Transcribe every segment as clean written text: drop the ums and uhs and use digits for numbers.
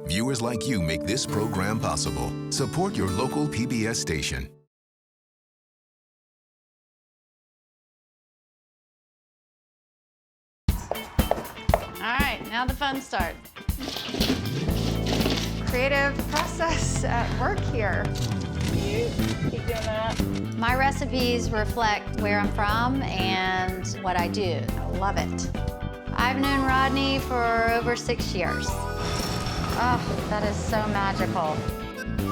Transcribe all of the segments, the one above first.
Viewers like you make this program possible. Support your local PBS station. All right, now the fun starts. Creative process at work here. You keep doing that. My recipes reflect where I'm from and what I do. I love it. I've known Rodney for over 6 years. Oh, that is so magical.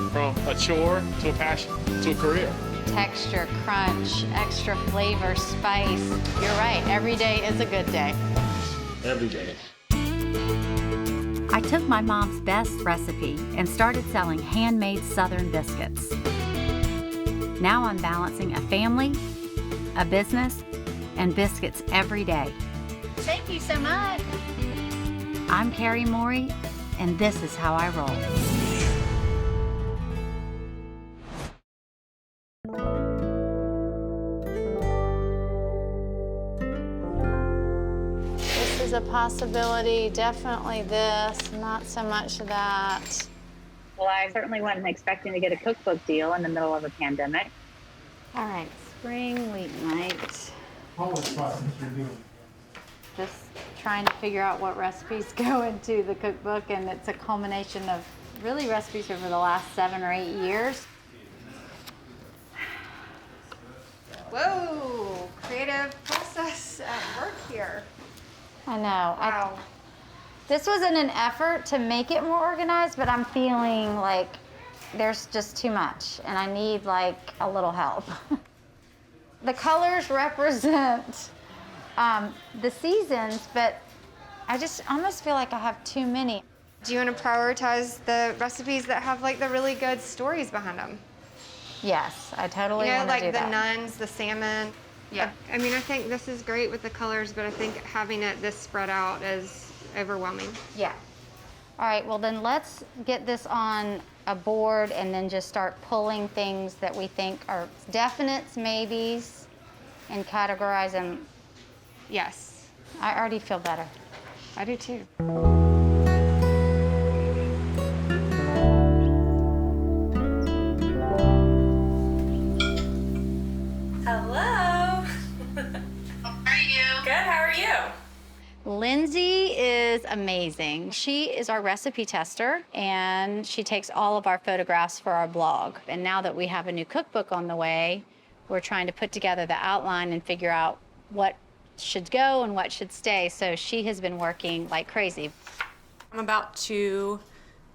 From a chore to a passion to a career. Texture, crunch, extra flavor, spice. You're right, every day is a good day. Every day. I took my mom's best recipe and started selling handmade Southern biscuits. Now I'm balancing a family, a business, and biscuits every day. Thank you so much. I'm Carrie Morey, and this is how I roll. This is a possibility, definitely this, not so much that. Well, I certainly wasn't expecting to get a cookbook deal in the middle of a pandemic. All right, spring weeknight. Just trying to figure out what recipes go into the cookbook, and it's a culmination of really recipes over the last 7 or 8 years. Whoa, creative process at work here. I know. Wow. This wasn't an effort to make it more organized, but I'm feeling like there's just too much, and I need like a little help. The colors represent the seasons, but I just almost feel like I have too many. Do you want to prioritize the recipes that have like the really good stories behind them? Yes, I totally You know, want to like do the that. nuns, the salmon. Yeah. I mean, I think this is great with the colors, but I think having it this spread out is overwhelming. Yeah. All right, well then let's get this on a board and then just start pulling things that we think are definites, maybes, and categorize them. Yes, I already feel better. I do too. Hello. How are you? Good, how are you? Lindsay is amazing. She is our recipe tester, and she takes all of our photographs for our blog. And now that we have a new cookbook on the way, we're trying to put together the outline and figure out what should go and what should stay. So she has been working like crazy. I'm about to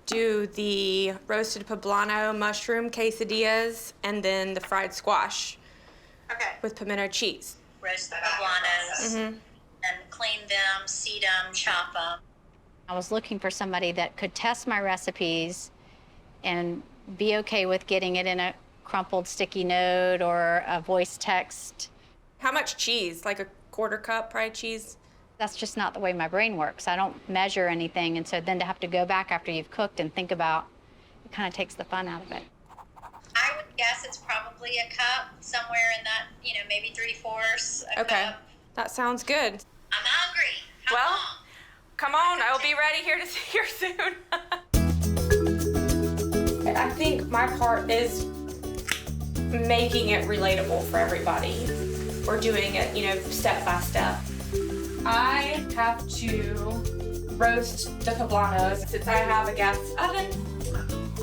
do the roasted poblano mushroom quesadillas and then the fried squash with pimento cheese. Roast the poblanos and clean them, seed them, chop them. I was looking for somebody that could test my recipes and be okay with getting it in a crumpled sticky note or a voice text. How much cheese? Like a quarter cup fried cheese? That's just not the way my brain works. I don't measure anything, and so then to have to go back after you've cooked and think about, it kind of takes the fun out of it. I would guess it's probably a cup, somewhere in that, maybe 3/4 a cup. That sounds good. I'm hungry. How Well, long? come on, I will be ready here soon. I think my part is making it relatable for everybody. We're doing it, step by step. I have to roast the poblanos. Since I have a gas oven,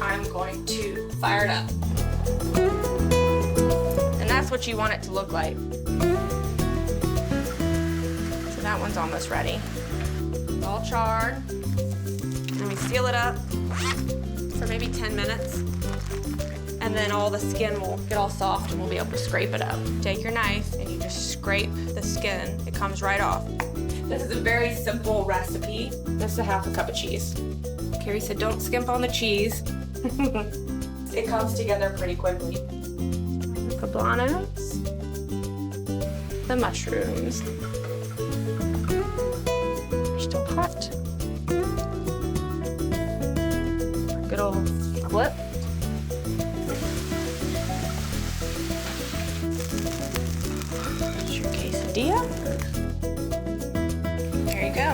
I'm going to fire it up. And that's what you want it to look like. So that one's almost ready. It's all charred. And we seal it up for maybe 10 minutes. And then all the skin will get all soft and we'll be able to scrape it up. Take your knife and you just scrape the skin. It comes right off. This is a very simple recipe. This is a half a cup of cheese. Carrie said don't skimp on the cheese. It comes together pretty quickly. The poblanos, the mushrooms. They're still hot. Good old flip. Your quesadilla. There you go.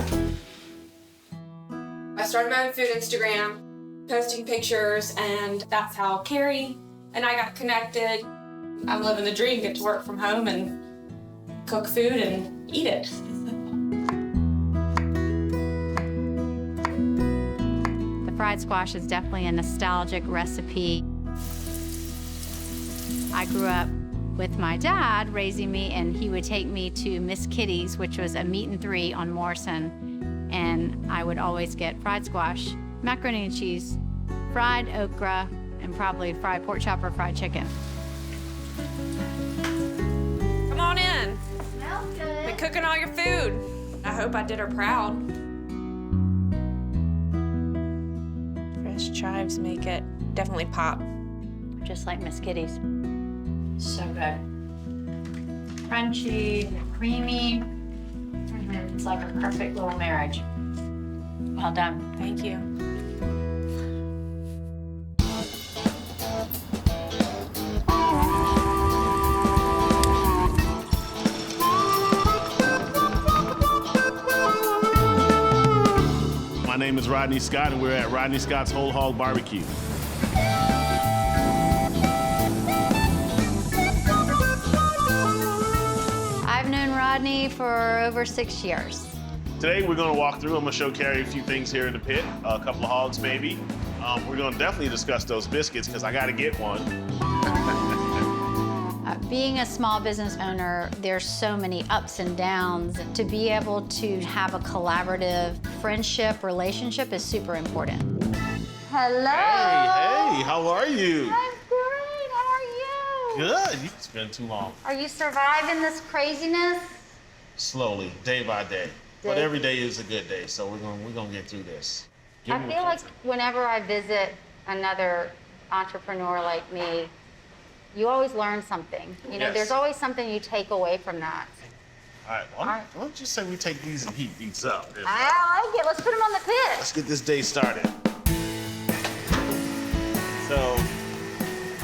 I started my own food Instagram. posting pictures, and that's how Carrie and I got connected. I'm living the dream, get to work from home and cook food and eat it. The fried squash is definitely a nostalgic recipe. I grew up with my dad raising me, and he would take me to Miss Kitty's, which was a meat and three on Morrison, and I would always get fried squash, macaroni and cheese, fried okra, and probably fried pork chop or fried chicken. Come on in. Smells good. Been cooking all your food. I hope I did her proud. Fresh chives make it definitely pop. Just like Miss Kitty's. So good. Crunchy, creamy. It's like a perfect little marriage. Well done. Thank you. My name is Rodney Scott, and we're at Rodney Scott's Whole Hog Barbecue. I've known Rodney for over 6 years. Today we're going to walk through. I'm going to show Carrie a few things here in the pit, a couple of hogs maybe. We're going to definitely discuss those biscuits because I got to get one. Being a small business owner, there's so many ups and downs. To be able to have a collaborative friendship, relationship is super important. Hello. Hey, how are you? I'm great. How are you? Good. It's been too long. Are you surviving this craziness? Slowly, day by day. But every day is a good day, so we're gonna get through this. I feel like whenever I visit another entrepreneur like me, you always learn something. You know, Yes. there's always something you take away from that. All right, why don't you say we take these and heat these up? I like it. Let's put them on the pit. Let's get this day started. So,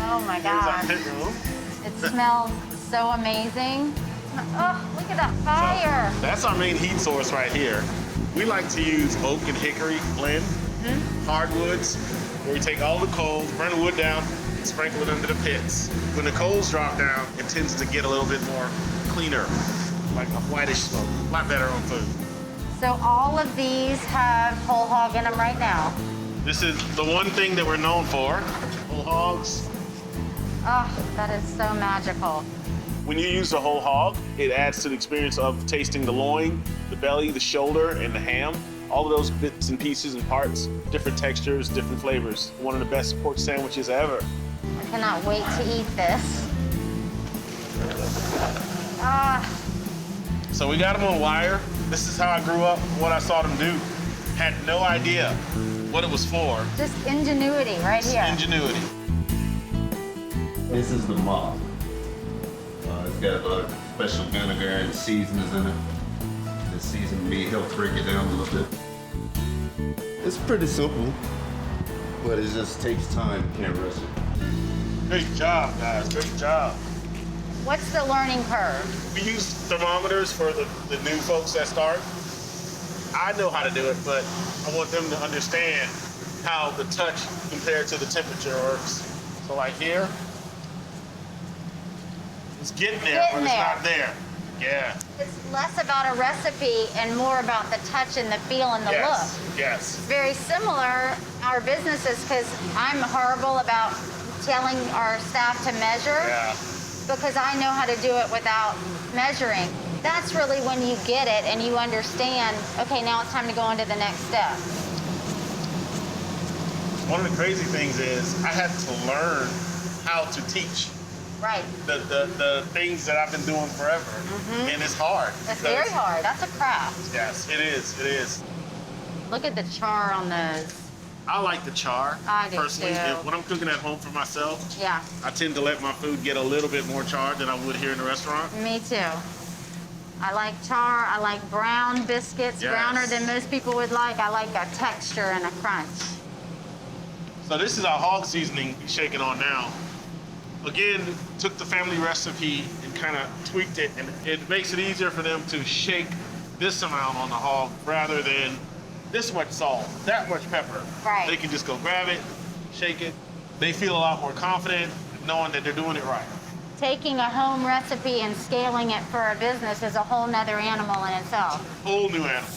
Oh my here's our God. pit room. It smells so amazing. Oh, look at that fire. That's our main heat source right here. We like to use oak and hickory blend, hardwoods, where we take all the coals, burn the wood down, and sprinkle it under the pits. When the coals drop down, it tends to get a little bit more cleaner, like a whitish smoke. A lot better on food. So all of these have whole hog in them right now. This is the one thing that we're known for, whole hogs. Oh, that is so magical. When you use the whole hog, it adds to the experience of tasting the loin, the belly, the shoulder, and the ham. All of those bits and pieces and parts, different textures, different flavors. One of the best pork sandwiches ever. I cannot wait to eat this. Ah, So we got them on wire. This is how I grew up, what I saw them do. Had no idea what it was for. just ingenuity right here. Ingenuity. This is the mop. It's got a special vinegar and seasonings in it. The seasoned meat helps break it down a little bit. It's pretty simple, but it just takes time. You can't rush it. Great job, guys. Great job. What's the learning curve? We use thermometers for the new folks that start. I know how to do it, but I want them to understand how the touch compared to the temperature works. So like here, it's getting there, but it's not there. Yeah. It's less about a recipe and more about the touch and the feel and the look. Yes. Very similar, our businesses, because I'm horrible about telling our staff to measure Yeah. because I know how to do it without measuring. That's really when you get it and you understand, okay, now it's time to go on to the next step. One of the crazy things is I had to learn how to teach Right. the things that I've been doing forever, and it's hard. It's very hard. That's a craft. Yes, it is. It is. Look at the char on those. I like the char I do personally. too. When I'm cooking at home for myself, Yeah, I tend to let my food get a little bit more charred than I would here in the restaurant. me too. I like char. I like brown biscuits, Yes. browner than most people would like. I like a texture and a crunch. So this is our hog seasoning we're shaking on now. Again, took the family recipe and kind of tweaked it, and it makes it easier for them to shake this amount on the hog rather than this much salt, that much pepper. Right. They can just go grab it, shake it. They feel a lot more confident knowing that they're doing it right. Taking a home recipe and scaling it for a business is a whole nother animal in itself. Whole new animal.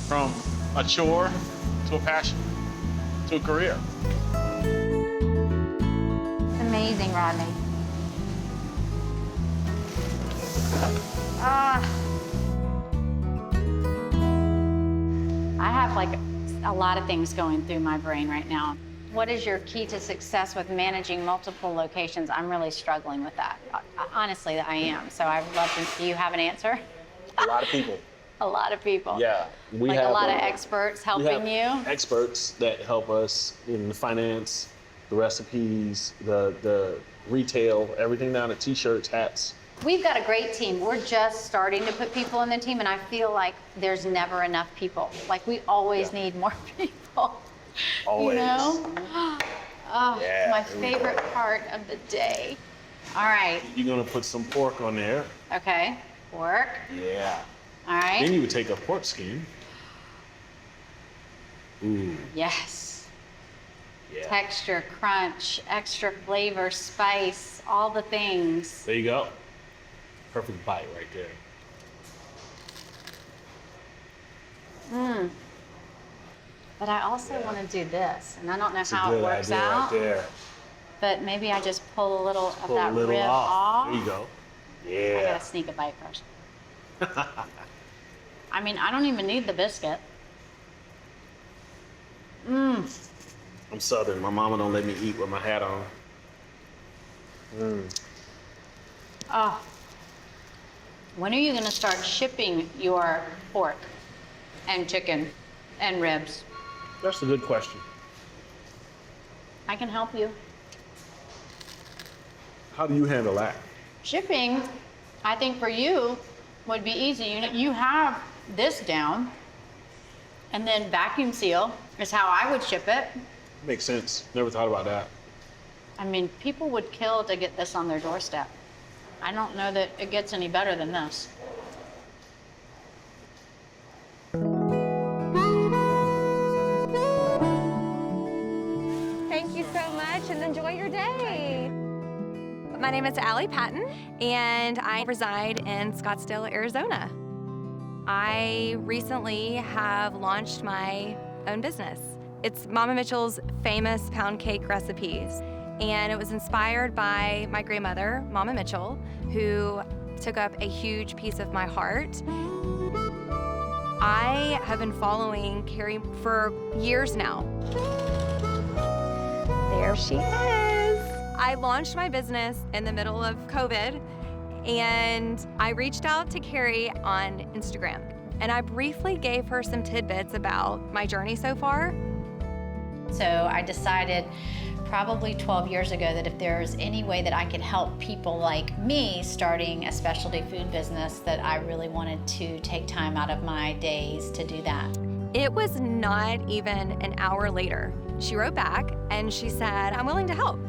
From a chore to a passion to a career. It's amazing, Rodney. I have like a lot of things going through my brain right now. What is your key to success with managing multiple locations? I'm really struggling with that. Honestly, I am. So I'd love to, do you have an answer? A lot of people. A lot of people. Yeah. We like have a lot of experts helping you? Experts that help us in the finance, the recipes, the retail, everything down to t-shirts, hats. We've got a great team. We're just starting to put people in the team, and I feel like there's never enough people. Like, we always need more people. Always. You know? Oh, Yeah, my here we favorite part of the day. All right. You're gonna put some pork on there. Okay. Pork. Yeah. All right. Then you would take a pork skin. Ooh. Yes. Yeah. Texture, crunch, extra flavor, spice, all the things. There you go. Perfect bite right there. But I also want to do this, and I don't know It's a how it good works idea out. right there. But maybe I just pull a little of Pull that a little rib off. There you go. I Yeah. gotta sneak a bite first. I mean, I don't even need the biscuit. I'm Southern. My mama don't let me eat with my hat on. Oh. When are you gonna start shipping your pork and chicken and ribs? That's a good question. I can help you. How do you handle that? Shipping, I think for you, would be easy. You have this down, and then vacuum seal is how I would ship it. Makes sense. Never thought about that. I mean, people would kill to get this on their doorstep. I don't know that it gets any better than this. Thank you so much and enjoy your day. My name is Allie Patton and I reside in Scottsdale, Arizona. I recently have launched my own business. It's Mama Mitchell's famous pound cake recipes. And it was inspired by my grandmother, Mama Mitchell, who took up a huge piece of my heart. I have been following Carrie for years now. There she is. I launched my business in the middle of COVID, and I reached out to Carrie on Instagram. And I briefly gave her some tidbits about my journey so far. So I decided probably 12 years ago that if there's any way that I could help people like me starting a specialty food business, that I really wanted to take time out of my days to do that. It was not even an hour later. She wrote back and she said, I'm willing to help.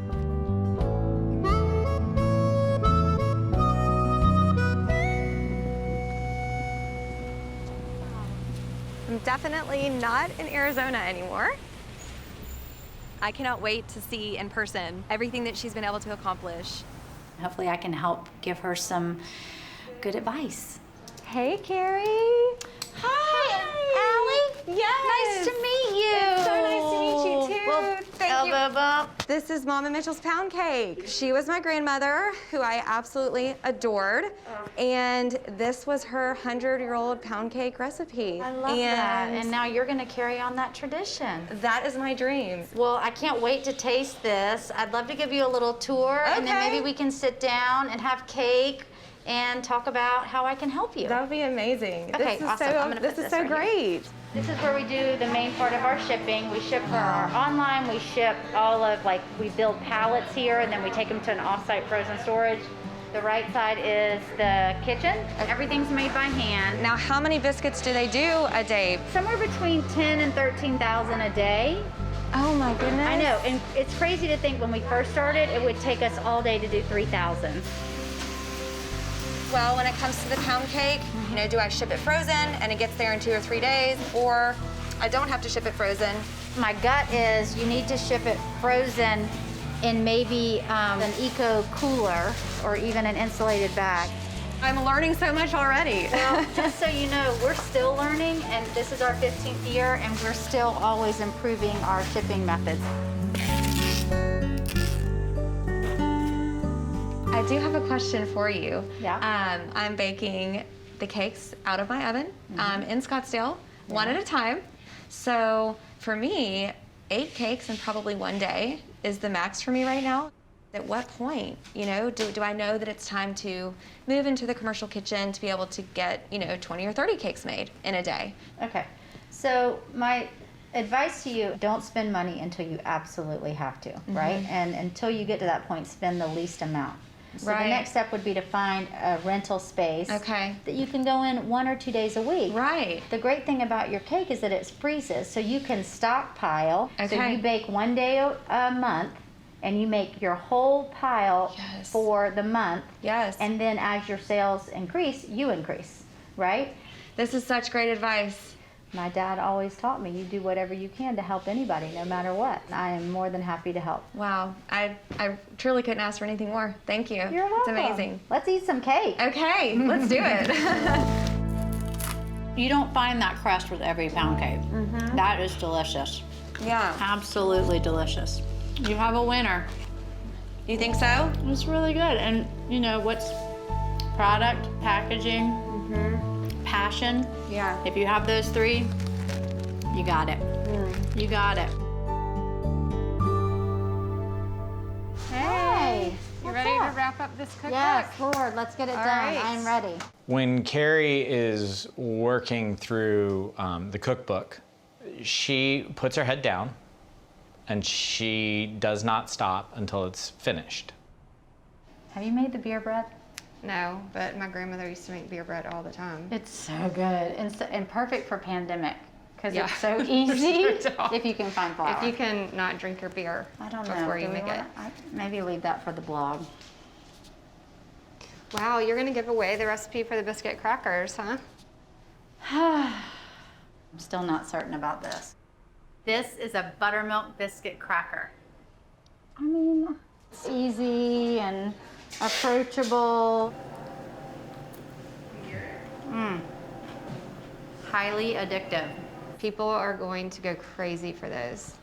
I'm definitely not in Arizona anymore. I cannot wait to see in person everything that she's been able to accomplish. Hopefully I can help give her some good advice. Hey, Carrie. Hi, Allie. Yes. Nice to meet you. It's so nice to meet you too. Well, Thank you. elbow bump. This is Mama Mitchell's pound cake. She was my grandmother, who I absolutely adored. And this was her 100-year-old pound cake recipe. I love that. And now you're gonna carry on that tradition. That is my dream. Well, I can't wait to taste this. I'd love to give you a little tour, and then maybe we can sit down and have cake and talk about how I can help you. That would be amazing. Okay, this is awesome. So, I'm gonna this put is this so right great. This is where we do the main part of our shipping. We ship for our online, we ship all of, like, we build pallets here, and then we take them to an off-site frozen storage. The right side is the kitchen. Everything's made by hand. Now, how many biscuits do they do a day? Somewhere between 10 and 13,000 a day. Oh my goodness. I know, and it's crazy to think when we first started, it would take us all day to do 3,000. Well, when it comes to the pound cake, you know, do I ship it frozen and it gets there in 2 or 3 days, or I don't have to ship it frozen? My gut is you need to ship it frozen in maybe an eco cooler or even an insulated bag. I'm learning so much already. Well, just so you know, we're still learning, and this is our 15th year, and we're still always improving our shipping methods. I do have a question for you. Yeah. I'm baking the cakes out of my oven in Scottsdale, one at a time. So for me, 8 cakes in probably 1 day is the max for me right now. At what point, you know, do I know that it's time to move into the commercial kitchen to be able to get, you know, 20 or 30 cakes made in a day? Okay. So my advice to you, don't spend money until you absolutely have to, right? And until you get to that point, spend the least amount. So the next step would be to find a rental space that you can go in 1 or 2 days a week. Right. The great thing about your cake is that it freezes, so you can stockpile. So you bake 1 day a month, and you make your whole pile for the month. Yes. And then as your sales increase, you increase, right? This is such great advice. My dad always taught me, you do whatever you can to help anybody, no matter what. I am more than happy to help. Wow, I truly couldn't ask for anything more. Thank you. You're welcome. It's amazing. Let's eat some cake. Okay, let's do it. You don't find that crust with every pound cake. That is delicious. Yeah. Absolutely delicious. You have a winner. You think so? It's really good. And you know what's product, packaging, passion. Yeah. If you have those 3, you got it. You got it. Hey. You ready to wrap up this cookbook? Yes, Lord, let's get it done. right. I am ready. When Carrie is working through the cookbook, she puts her head down and she does not stop until it's finished. Have you made the beer bread? No, but my grandmother used to make beer bread all the time. It's so good and perfect for pandemic because Yeah. it's so easy For sure. if you can find flour. If you can not drink your beer I don't know. before Do you we make it. maybe leave that for the blog. Wow, you're gonna give away the recipe for the biscuit crackers, huh? I'm still not certain about this. This is a buttermilk biscuit cracker. I mean, it's easy and approachable. Highly addictive. People are going to go crazy for those.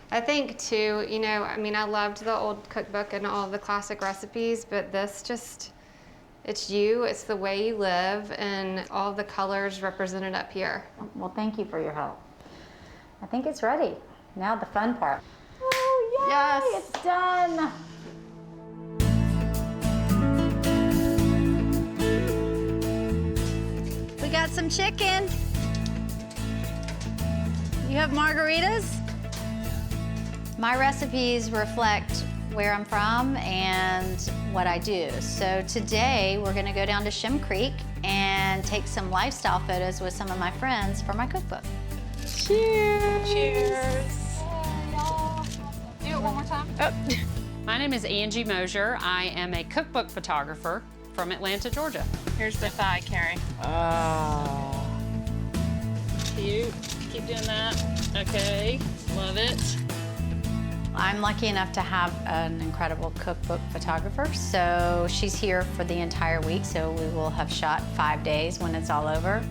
I think too, you know, I mean, I loved the old cookbook and all of the classic recipes, but this just, it's you, it's the way you live, and all the colors represented up here. Well, thank you for your help. I think it's ready. Now the fun part. Oh, yay! Yes. It's done. We got some chicken. You have margaritas? My recipes reflect where I'm from and what I do. So today we're gonna go down to Shem Creek and take some lifestyle photos with some of my friends for my cookbook. Cheers! Cheers! Do it one more time. My name is Angie Mosier. I am a cookbook photographer from Atlanta, Georgia. Here's the thigh, Carrie. Oh. Cute. Keep doing that. Okay, love it. I'm lucky enough to have an incredible cookbook photographer, so she's here for the entire week, so we will have shot 5 days when it's all over.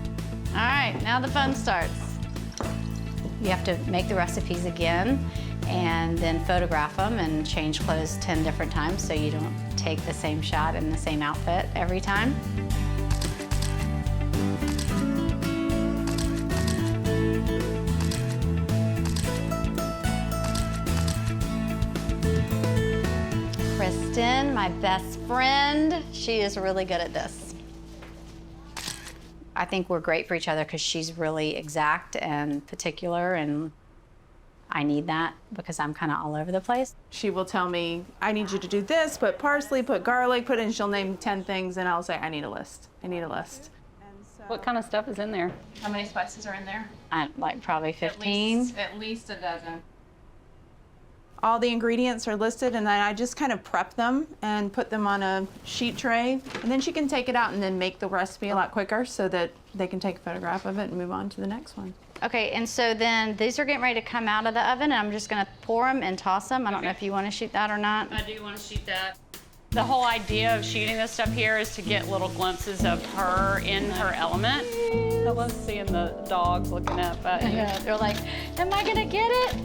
All right, now the fun starts. You have to make the recipes again and then photograph them and change clothes 10 different times so you don't take the same shot in the same outfit every time. Kristen, my best friend, she is really good at this. I think we're great for each other because she's really exact and particular, and I need that because I'm kind of all over the place. She will tell me, I need you to do this, put parsley, put garlic, put in, she'll name 10 things, and I'll say, I need a list. I need a list. What kind of stuff is in there? How many spices are in there? Like probably 15. At least a dozen. All the ingredients are listed, and then I just kind of prep them and put them on a sheet tray. And then she can take it out and then make the recipe a lot quicker so that they can take a photograph of it and move on to the next one. Okay, and so then these are getting ready to come out of the oven, and I'm just gonna pour them and toss them. I don't know if you want to shoot that or not. I do want to shoot that. The whole idea of shooting this stuff here is to get little glimpses of her in her element. I love seeing the dogs looking up at you. Yeah, they're like, am I gonna get it?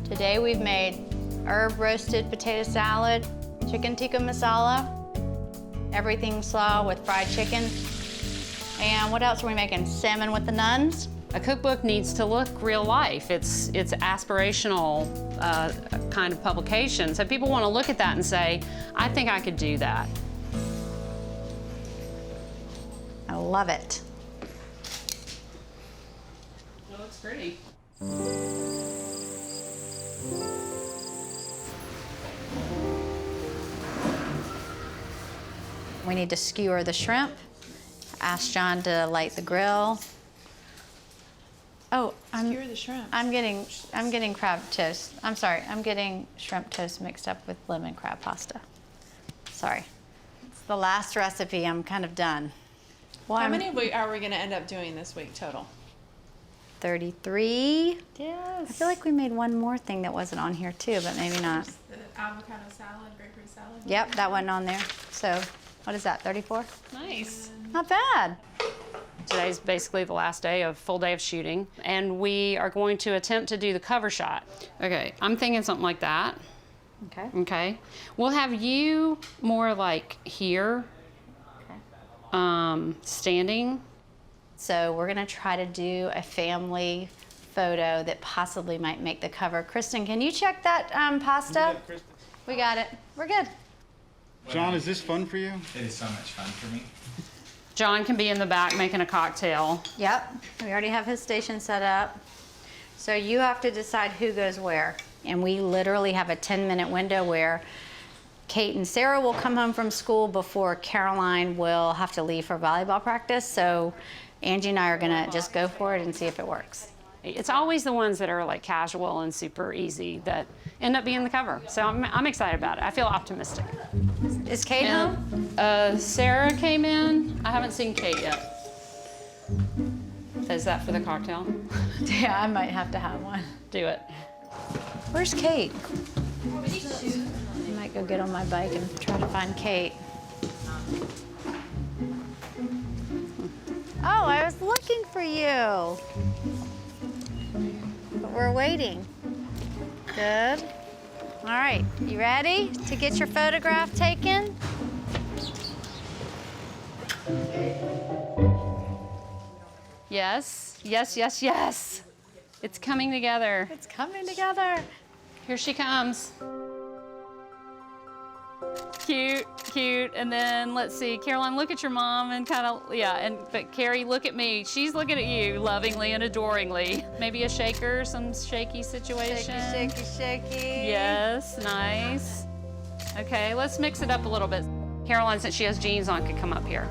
Today we've made herb roasted potato salad, chicken tikka masala, everything slaw with fried chicken. And what else are we making? Salmon with the nuns. A cookbook needs to look real life. It's aspirational kind of publication. So people want to look at that and say, I think I could do that. I love it. It looks pretty. We need to skewer the shrimp. Ask John to light the grill. Oh, Skewer the shrimp. I'm getting crab toast. I'm sorry, I'm getting shrimp toast mixed up with lemon crab pasta. Sorry. It's the last recipe. I'm kind of done. Well, How many are we gonna end up doing this week total? 33. Yes. I feel like we made one more thing that wasn't on here too, but maybe not. The avocado salad, grapefruit salad. Yep, that wasn't on there. So, what is that, 34? Nice. Not bad. Today's basically the last day of full day of shooting, and we are going to attempt to do the cover shot. Okay, I'm thinking something like that. Okay. Okay. We'll have you more like here, standing. So we're gonna try to do a family photo that possibly might make the cover. Kristen, can you check that pasta? We got it. We're good. John, is this fun for you? It is so much fun for me. John can be in the back making a cocktail. Yep, we already have his station set up. So you have to decide who goes where. And we literally have a 10-minute window where Kate and Sarah will come home from school before Caroline will have to leave for volleyball practice. So Angie and I are gonna just go for it and see if it works. It's always the ones that are like casual and super easy that end up being the cover. So I'm excited about it. I feel optimistic. Is Kate home? Sarah came in. I haven't seen Kate yet. Is that for the cocktail? Yeah, I might have to have one. Do it. Where's Kate? I might go get on my bike and try to find Kate. Oh, I was looking for you. But we're waiting. Good. All right, you ready to get your photograph taken? Yes, yes, yes, yes. It's coming together. It's coming together. Here she comes. Cute, cute. And then let's see, Caroline, look at your mom and kind of, but Carrie, look at me. She's looking at you lovingly and adoringly. Maybe a shaker, some shaky situation. Shaky, shaky, shaky. Yes, nice. Okay, let's mix it up a little bit. Caroline, since she has jeans on, could come up here.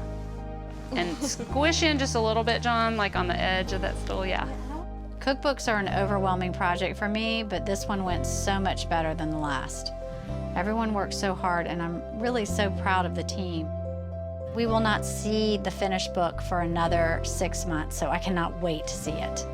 And squish in just a little bit, John, like on the edge of that stool, yeah. Cookbooks are an overwhelming project for me, but this one went so much better than the last. Everyone worked so hard, and I'm really so proud of the team. We will not see the finished book for another 6 months, so I cannot wait to see it.